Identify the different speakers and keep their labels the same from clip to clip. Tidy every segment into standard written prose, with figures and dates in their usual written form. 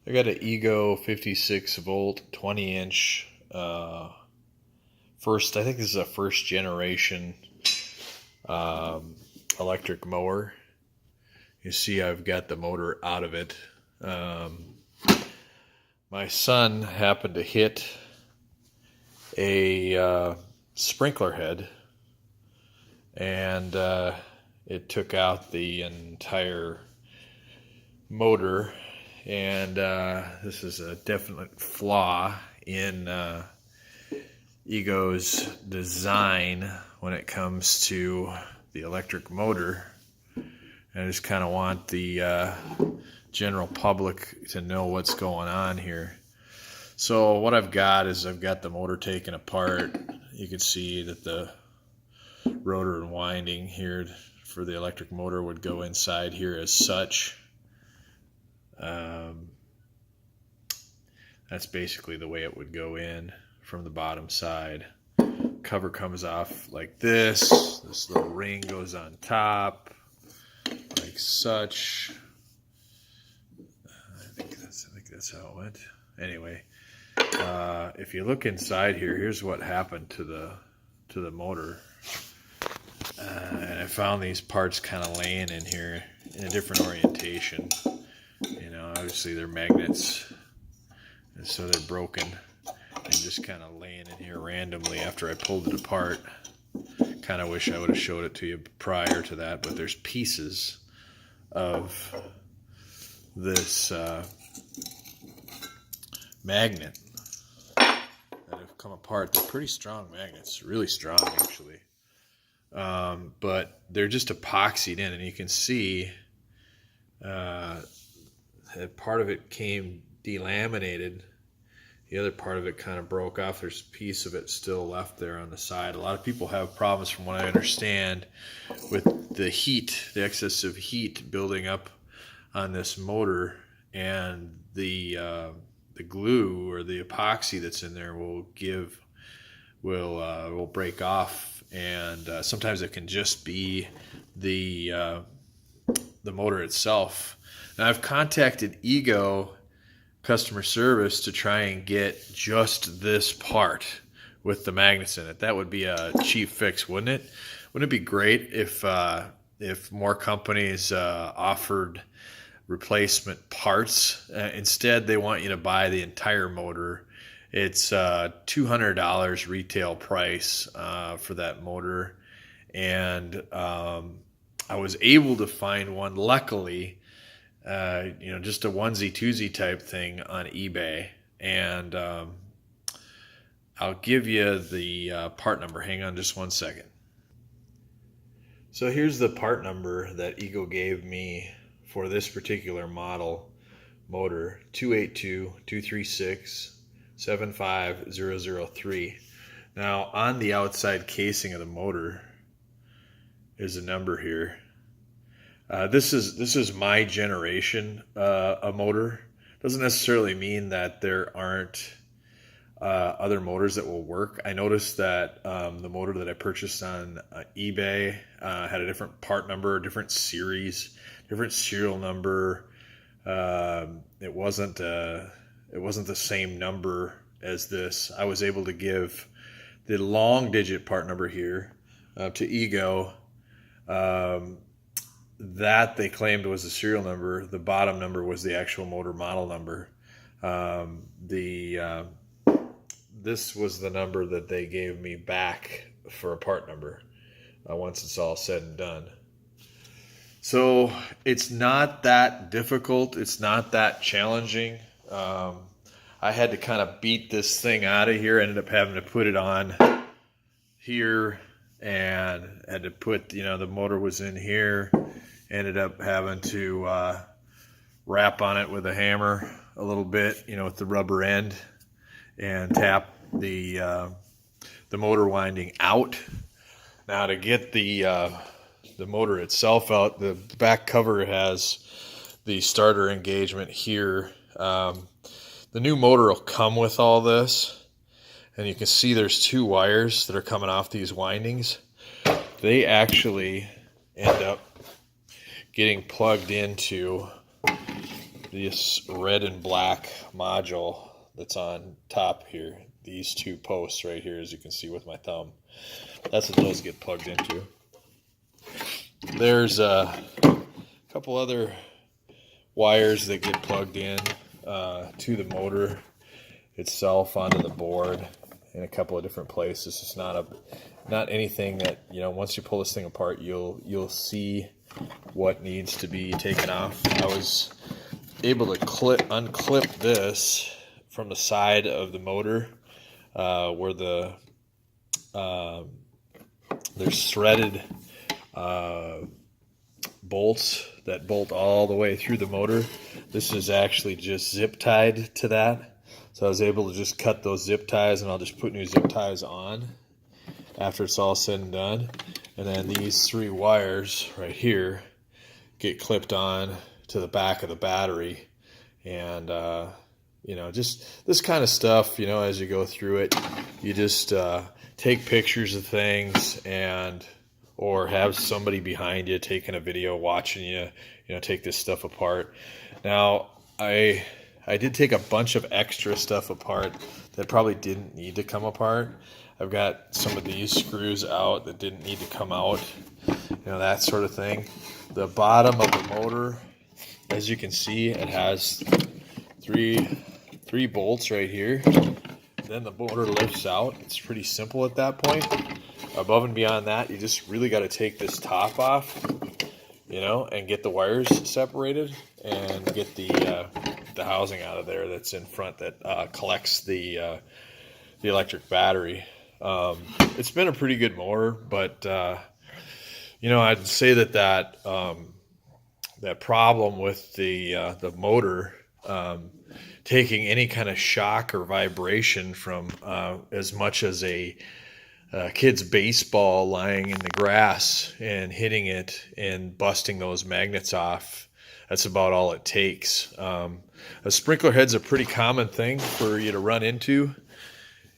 Speaker 1: I got an Ego 56 volt 20 inch first, I think this is a first generation um, electric mower. You see I've got the motor out of it. Um, my son happened to hit a sprinkler head, and it took out the entire motor. And this is a definite flaw in Ego's design when it comes to the electric motor. I just kind of want the general public to know what's going on here. So what I've got is I've got the motor taken apart. You can see that the rotor and winding here for the electric motor would go inside here as such. That's basically the way it would go in from the bottom side. Cover comes off like this. This little ring goes on top like such. I think that's how it went. Anyway, if you look inside here, here's what happened to the motor. And I found these parts kind of laying in here in a different orientation. You know, obviously they're magnets, and so they're broken and just kind of laying in here randomly after I pulled it apart. Kind of wish I would have showed it to you prior to that, but there's pieces of this magnet that have come apart. They're pretty strong magnets, really strong actually. But they're just epoxied in, and you can see that part of it came delaminated. The other part of it kind of broke off. There's a piece of it still left there on the side. A lot of people have problems, from what I understand, with the heat, the excess of heat building up on this motor, and the glue or the epoxy that's in there will break off, and sometimes it can just be the motor itself. Now, I've contacted Ego customer service to try and get just this part with the magnets in it. That would be a cheap fix, wouldn't it? Wouldn't it be great if more companies offered replacement parts? Instead, they want you to buy the entire motor. It's $200 retail price for that motor, and I was able to find one, luckily, just a onesie twosie type thing on eBay, and I'll give you the part number. Hang on just one second. So here's the part number that Ego gave me for this particular model motor: 282-236-75003. Now, on the outside casing of the motor is a number here. This is my generation a motor. Doesn't necessarily mean that there aren't other motors that will work. I noticed that the motor that I purchased on eBay had a different part number, a different series, different serial number. It wasn't the same number as this. I was able to give the long digit part number here to Ego. That they claimed was the serial number. The bottom number was the actual motor model number. This was the number that they gave me back for a part number once it's all said and done. So it's not that difficult. It's not that challenging. I had to kind of beat this thing out of here. I ended up having to put it on here, and had to put, the motor was in here. Ended up having to rap on it with a hammer a little bit, with the rubber end, and tap the motor winding out. Now, to get the motor itself out, the back cover has the starter engagement here. The new motor will come with all this, and you can see there's two wires that are coming off these windings. They actually end up getting plugged into this red and black module that's on top here. These two posts right here, as you can see with my thumb. That's what those get plugged into. There's a couple other wires that get plugged in to the motor itself onto the board in a couple of different places. It's not anything that, you know, once you pull this thing apart, you'll see what needs to be taken off. I was able to unclip this from the side of the motor where there's threaded bolts that bolt all the way through the motor. This is actually just zip tied to that. So I was able to just cut those zip ties, and I'll just put new zip ties on after it's all said and done. And then these three wires right here get clipped on to the back of the battery. And you know, just this kind of stuff, you know, as you go through it, you just take pictures of things, and or have somebody behind you taking a video watching you, you know, take this stuff apart. Now, I did take a bunch of extra stuff apart that probably didn't need to come apart. I've got some of these screws out that didn't need to come out, you know, that sort of thing. The bottom of the motor, as you can see, it has three bolts right here. Then the motor lifts out. It's pretty simple at that point. Above and beyond that, you just really got to take this top off, you know, and get the wires separated and get the housing out of there that's in front that collects the electric battery. It's been a pretty good mower, but you know, I'd say that problem with the motor taking any kind of shock or vibration from as much as a kid's baseball lying in the grass and hitting it and busting those magnets off, that's about all it takes. A sprinkler head's a pretty common thing for you to run into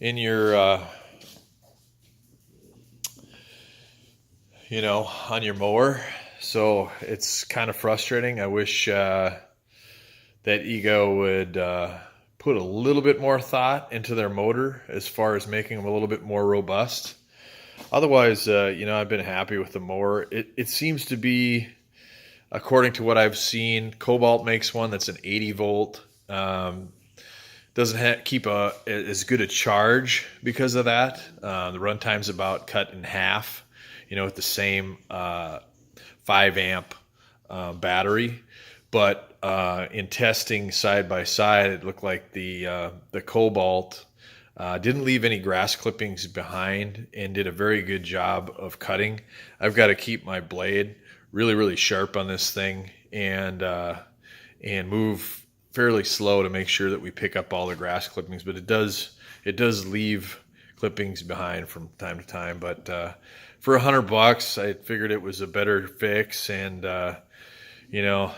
Speaker 1: in your you know, on your mower. So it's kind of frustrating. I wish that Ego would put a little bit more thought into their motor as far as making them a little bit more robust. Otherwise, you know, I've been happy with the mower. It seems to be, according to what I've seen, Cobalt makes one that's an 80 volt. Doesn't keep as good a charge because of that. The run time's about cut in half, you know, with the same 5 amp battery. But in testing side by side, it looked like the Cobalt didn't leave any grass clippings behind and did a very good job of cutting. I've got to keep my blade really, really sharp on this thing and move fairly slow to make sure that we pick up all the grass clippings. But it does leave clippings behind from time to time. But for $100, I figured it was a better fix. And you know,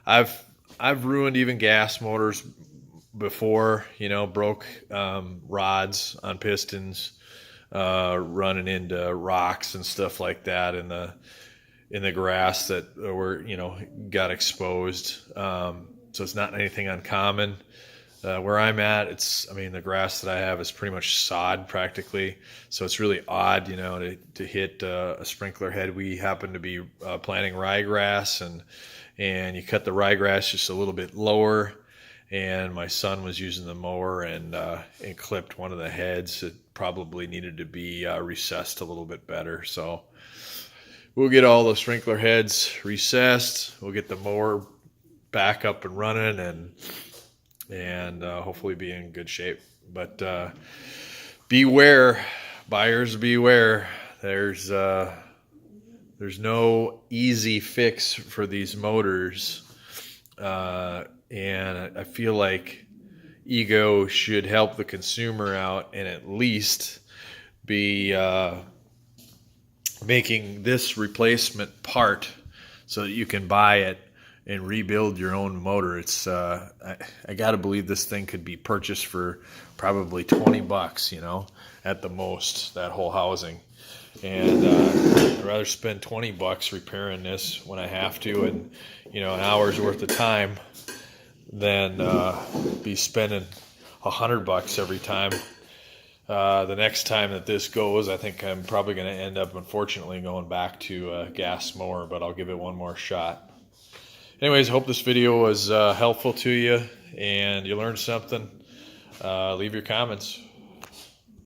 Speaker 1: I've ruined even gas motors before, you know, broke rods on pistons, running into rocks and stuff like that in the grass that were, you know, got exposed. So it's not anything uncommon. Where I'm at, the grass that I have is pretty much sod practically. So it's really odd, you know, to hit a sprinkler head. We happen to be planting ryegrass, and you cut the ryegrass just a little bit lower. And my son was using the mower and clipped one of the heads. It probably needed to be recessed a little bit better. So we'll get all the sprinkler heads recessed. We'll get the mower back up and running, and hopefully be in good shape. But beware, buyers, beware. There's no easy fix for these motors, and I feel like Ego should help the consumer out and at least be making this replacement part so that you can buy it and rebuild your own motor. It's I got to believe this thing could be purchased for probably $20, you know, at the most, that whole housing. And I'd rather spend 20 bucks repairing this when I have to, and an hour's worth of time, than be spending 100 bucks every time. The next time that this goes, I think I'm probably going to end up, unfortunately, going back to a gas mower, but I'll give it one more shot. Anyways, hope this video was helpful to you and you learned something. Leave your comments.